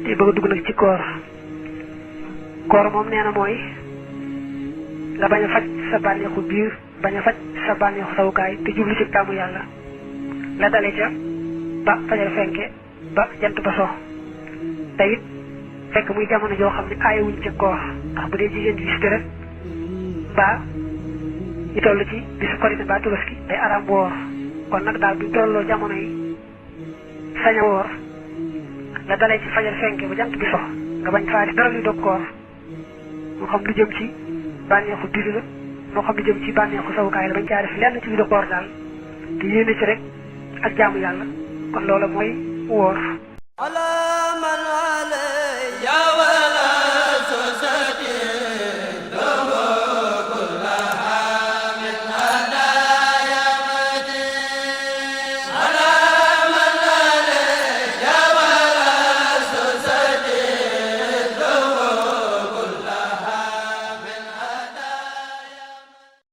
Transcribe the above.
te bëgg dugg nag ci koor moom nee na mooy nga bañ a faj sa bànneexu biir bañ a faj sa bànneexu sawukaay te jublu ci taamu yàlla la dale ca ba fajar fenke ba jant ba so te it fekk muy jamono joo xam ne aayewuñ ca koor ndax bu dee jigéen ji gis deret ba ñu toll ci bisu korite ba tabaski day araam woor kon nag daal buñ tolloo jamono yi sañ a woor la dalee ci fajar fenke ba jant bi so nga bañ faa di dara luy dog koor moo xam lu jëm ci bànneexu biir la moo xam lu jëm ci bànneexu sawukaay la bañ caa def lenn ci lu dog koor daal te yéene ci rek ak jaamu yàlla kon loola mooy woor